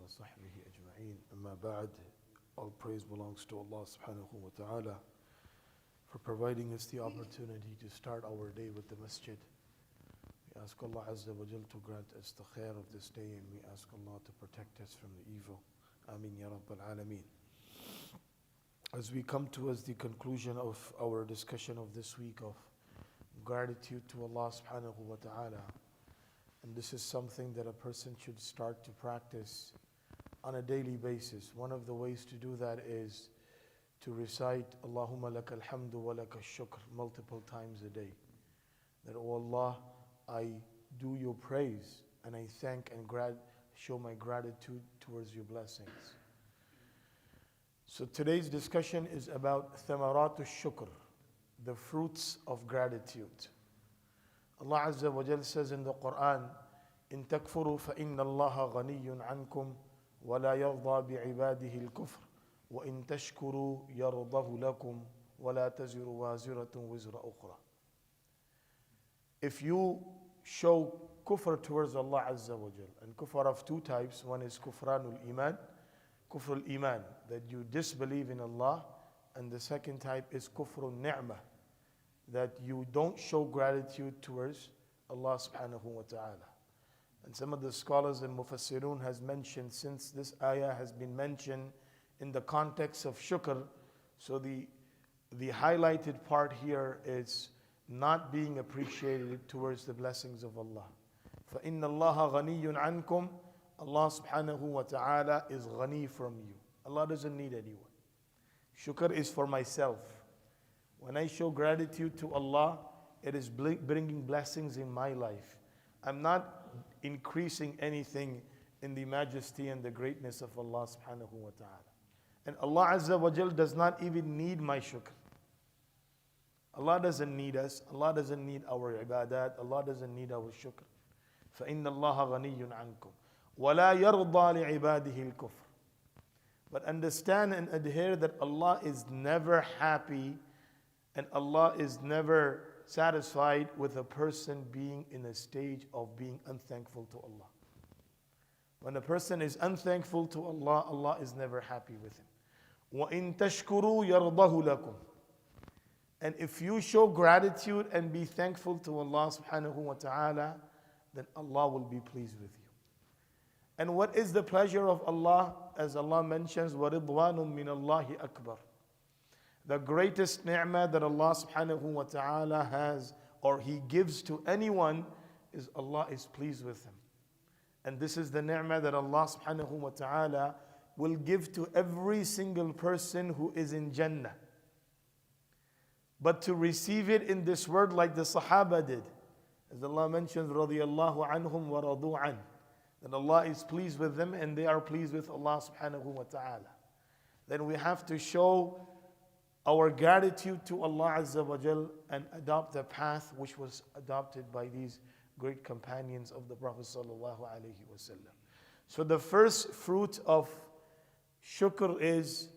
وصحبه أجمعين. أما بعد, all praise belongs to Allah subhanahu wa ta'ala for providing us the opportunity to start our day with the Masjid. We ask Allah Azza wa Jal to grant us the khair of this day, and we ask Allah to protect us from the evil. Ameen Ya Rabbal Alameen. As we come towards the conclusion of our discussion of this week of gratitude to Allah subhanahu wa ta'ala, and this is something that a person should start to practice on a daily basis. One of the ways to do that is to recite Allahumma lakal hamdu wa lakal shukr multiple times a day. That, oh Allah, I do your praise and I thank and show my gratitude towards your blessings. So today's discussion is about thamaratu shukr, the fruits of gratitude. Allah Azza wa Jal says in the Quran, إن تكفروا فإن الله غني عنكم ولا يرضى بعباده الكفر وإن تشكروا يرضه لكم ولا تزر وازرة وزر أخرى. If you show kufr towards Allah Azza wa Jal, and kufr of two types, one is kufranul iman, kufrul iman, that you disbelieve in Allah, and the second type is kufrul ni'mah, that you don't show gratitude towards Allah subhanahu wa ta'ala. And some of the scholars and mufassirun has mentioned, since this ayah has been mentioned in the context of shukr, so the highlighted part here is not being appreciated towards the blessings of Allah. فَإِنَّ اللَّهَ غَنِيٌّ عَنْكُمْ, Allah subhanahu wa ta'ala is ghani from you. Allah doesn't need anyone. Shukr is for myself. When I show gratitude to Allah, it is bringing blessings in my life. I'm not increasing anything in the majesty and the greatness of Allah subhanahu wa ta'ala. And Allah Azza wa Jal does not even need my shukr. Allah doesn't need us. Allah doesn't need our ibadat. Allah doesn't need our shukr. فَإِنَّ اللَّهَ غَنِيٌّ عَنْكُمْ وَلَا يَرْضَى لِعِبَادِهِ الْكُفْرِ. But understand and adhere that Allah is never happy and Allah is never satisfied with a person being in a stage of being unthankful to Allah. When a person is unthankful to Allah, Allah is never happy with him. وَإِن تَشْكُرُوا يَرْضَهُ لَكُمْ. And if you show gratitude and be thankful to Allah subhanahu wa ta'ala, then Allah will be pleased with you. And what is the pleasure of Allah? As Allah mentions, وَرِضْوَانٌ مِّنَ اللَّهِ أَكْبَرُ. The greatest ni'mah that Allah subhanahu wa ta'ala has, or He gives to anyone, is Allah is pleased with him. And this is the ni'mah that Allah subhanahu wa ta'ala will give to every single person who is in Jannah. But to receive it in this world like the Sahaba did, as Allah mentions, رَضِيَ اللَّهُ عَنْهُمْ وَرَضُوا عَنْهُ, that Allah is pleased with them and they are pleased with Allah subhanahu wa ta'ala. Then we have to show our gratitude to Allah Azza wa Jal and adopt the path which was adopted by these great companions of the Prophet sallallahu alaihi wasallam. So the first fruit of shukr is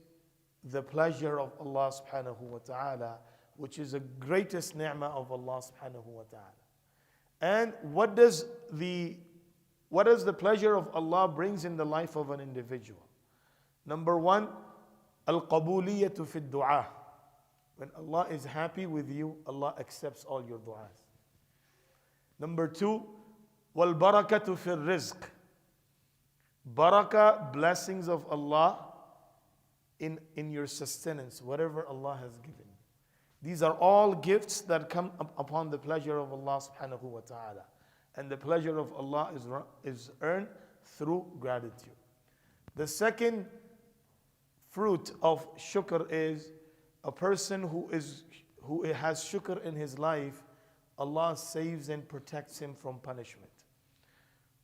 the pleasure of Allah subhanahu wa ta'ala, which is the greatest ni'mah of Allah subhanahu wa ta'ala. And what does the pleasure of Allah brings in the life of an individual? Number one, al-qabuliyatu fi du'a. When Allah is happy with you, Allah accepts all your du'as. Number two, wal-barakatu fi rizq. Barakah, blessings of Allah in your sustenance, whatever Allah has given. These are all gifts that come upon the pleasure of Allah subhanahu wa ta'ala. And the pleasure of Allah is earned through gratitude. The second fruit of shukr is a person who has shukr in his life, Allah saves and protects him from punishment.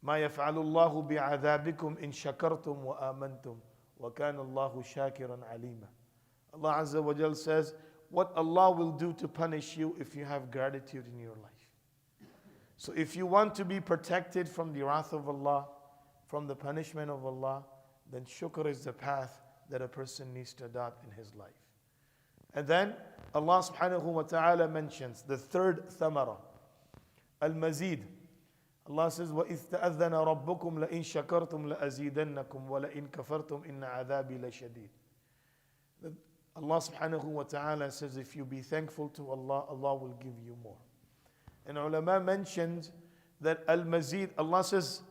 مَا يَفْعَلُ اللَّهُ بِعَذَابِكُمْ إِن شَكَرْتُمْ وَآمَنْتُمْ وَكَانَ اللَّهُ شَاكِرًا عَلِيمًا. Allah Azza wa Jal says, what Allah will do to punish you if you have gratitude in your life. So if you want to be protected from the wrath of Allah, from the punishment of Allah, then shukr is the path that a person needs to adopt in his life. And then Allah subhanahu wa ta'ala mentions the third thamara, al-mazid. Allah says, وَإِذْ تَأَذَّنَ رَبُّكُمْ لَإِن شَكَرْتُمْ لَأَزِيدَنَّكُمْ وَلَإِن كَفَرْتُمْ إِنَّ عَذَابِي لَشَدِيدٌ. Allah subhanahu wa ta'ala says, if you be thankful to Allah, Allah will give you more. And ulama mentioned that al-mazid, Allah says,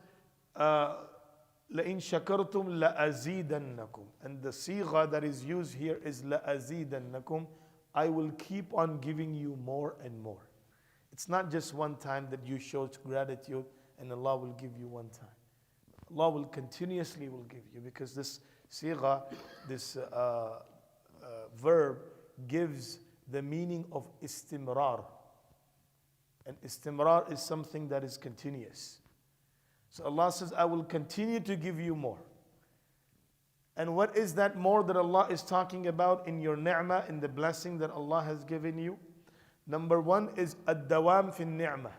لَإِن شَكَرْتُمْ لَأَزِيدَنَّكُمْ. And the sigha that is used here is لَأَزِيدَنَّكُمْ. I will keep on giving you more and more. It's not just one time that you show gratitude and Allah will give you one time. Allah will continuously will give you, because this sigha, this verb gives the meaning of istimrar. And istimrar is something that is continuous. So Allah says, I will continue to give you more. And what is that more that Allah is talking about in your ni'mah, in the blessing that Allah has given you? Number one is ad-dawam fi ni'mah.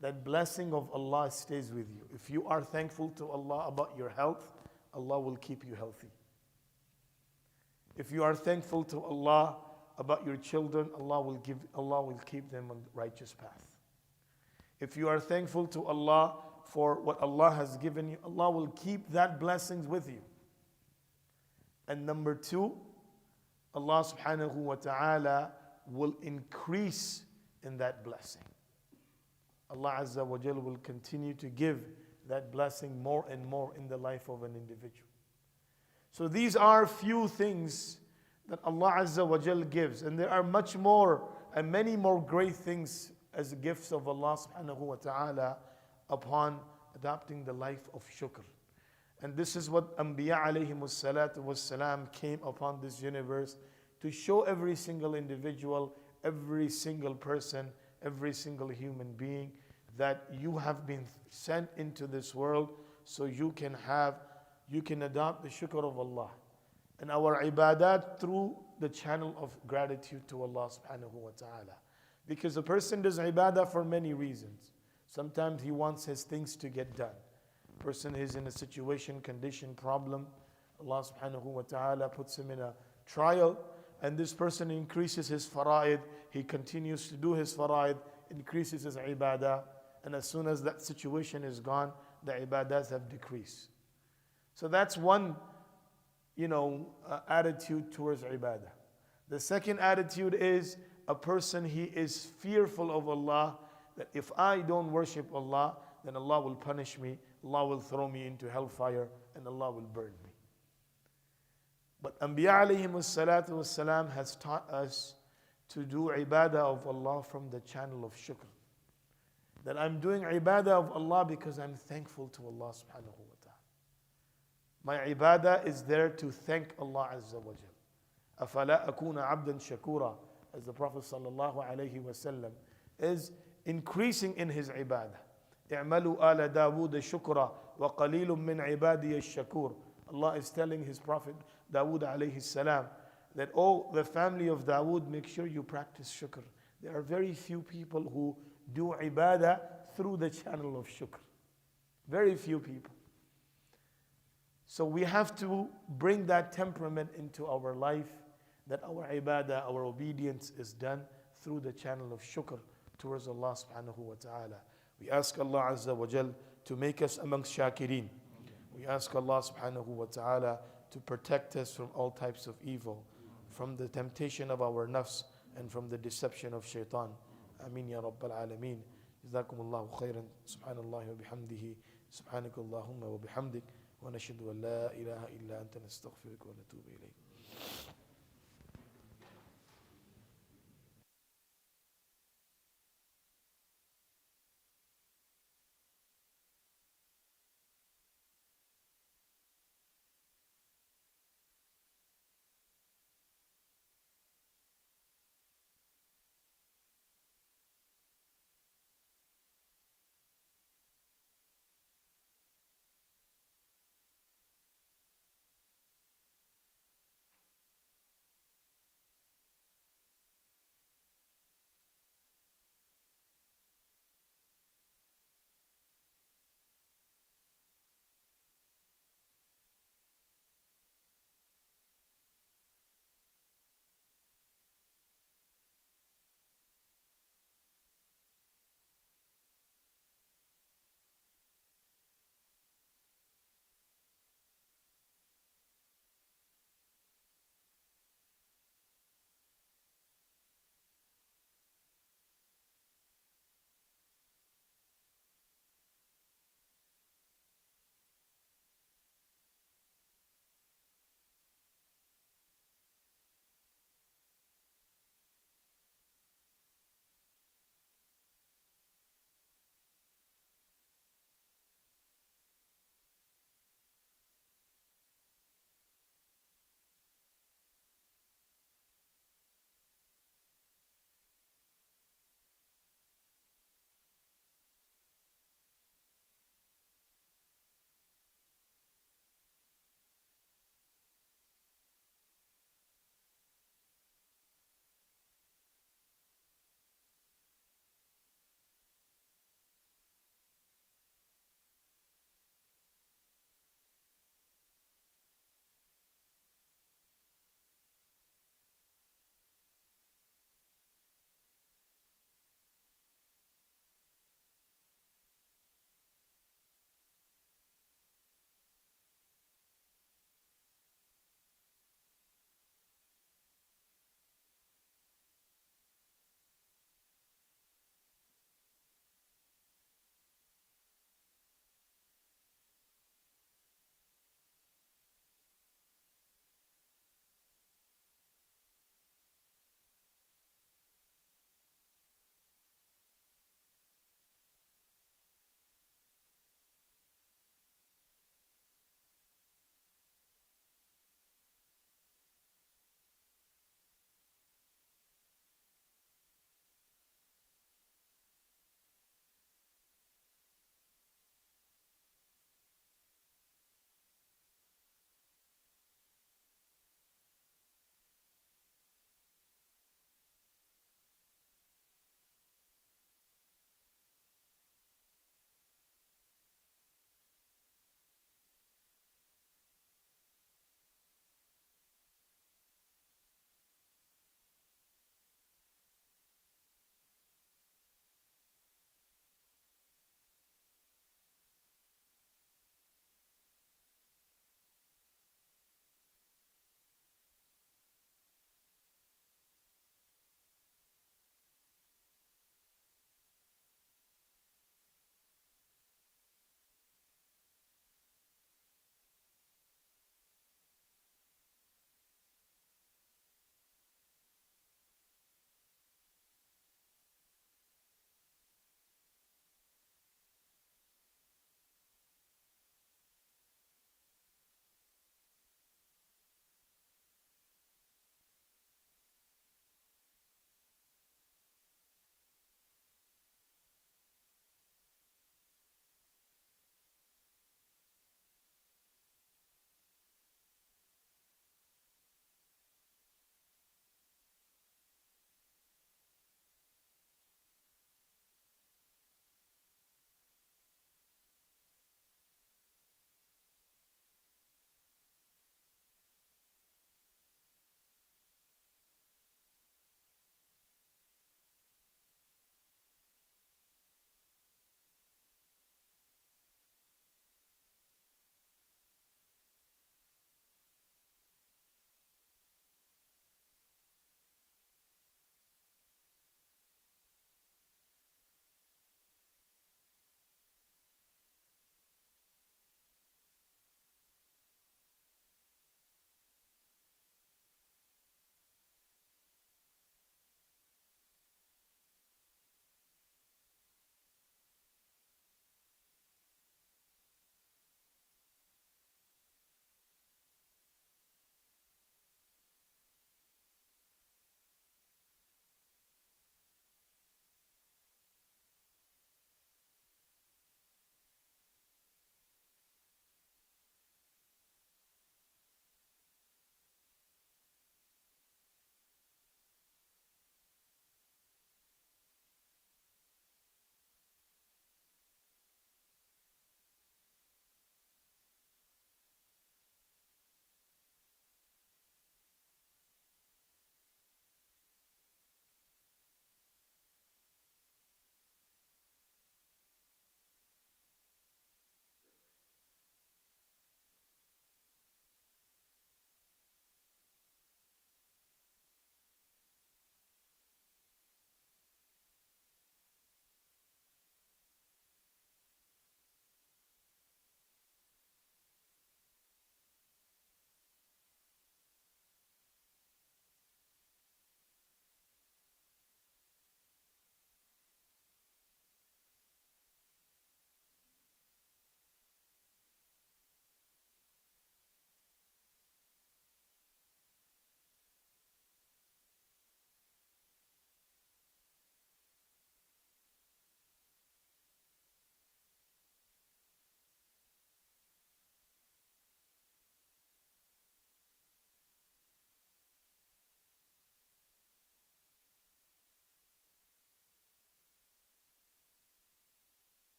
That blessing of Allah stays with you. If you are thankful to Allah about your health, Allah will keep you healthy. If you are thankful to Allah about your children, Allah will keep them on the righteous path. If you are thankful to Allah for what Allah has given you, Allah will keep that blessings with you. And number two, Allah subhanahu wa ta'ala will increase in that blessing. Allah Azza wa Jal will continue to give that blessing more and more in the life of an individual. So these are few things that Allah Azza wa Jal gives, and there are much more and many more great things as gifts of Allah subhanahu wa ta'ala upon adopting the life of shukr. And this is what Anbiya alayhimus salatu was salam came upon this universe to show every single individual, every single person, every single human being that you have been sent into this world so you can adopt the shukr of Allah. And our ibadat through the channel of gratitude to Allah subhanahu wa ta'ala. Because a person does ibadah for many reasons. Sometimes he wants his things to get done. A person is in a situation, condition, problem. Allah subhanahu wa ta'ala puts him in a trial, and this person increases his fara'id, he continues to do his fara'id, increases his ibadah, and as soon as that situation is gone, the ibadahs have decreased. So that's one, attitude towards ibadah. The second attitude is a person, he is fearful of Allah, that if I don't worship Allah, then Allah will punish me, Allah will throw me into hellfire, and Allah will burn me. But Anbiya alayhimus salatu was salam has taught us to do ibadah of Allah from the channel of shukr. That I'm doing ibadah of Allah because I'm thankful to Allah subhanahu wa ta'ala. My ibadah is there to thank Allah Azza wa Jal. أَفَلَا أَكُونَ عَبْدًا شَكُورًا, as the Prophet sallallahu alayhi wa sallam is increasing in his ibadah. اعملوا آل داود شكرا وقليل من عبادي الشكور. Allah is telling his Prophet Dawood alayhi salam that, oh, the family of Dawood, make sure you practice shukr. There are very few people who do ibadah through the channel of shukr. Very few people. So we have to bring that temperament into our life, that our ibadah, our obedience is done through the channel of shukr towards Allah subhanahu wa ta'ala. We ask Allah Azza wa Jal to make us amongst shakirin. We ask Allah subhanahu wa ta'ala to protect us from all types of evil, from the temptation of our nafs and from the deception of shaitan. Ameen ya Rabbal Alameen. جزاكم الله خيرا. سبحان الله وبحمده. سبحانك اللهم وبحمدك. ونشهد أن لا إله إلا أنت نستغفرك ونتوب إليك.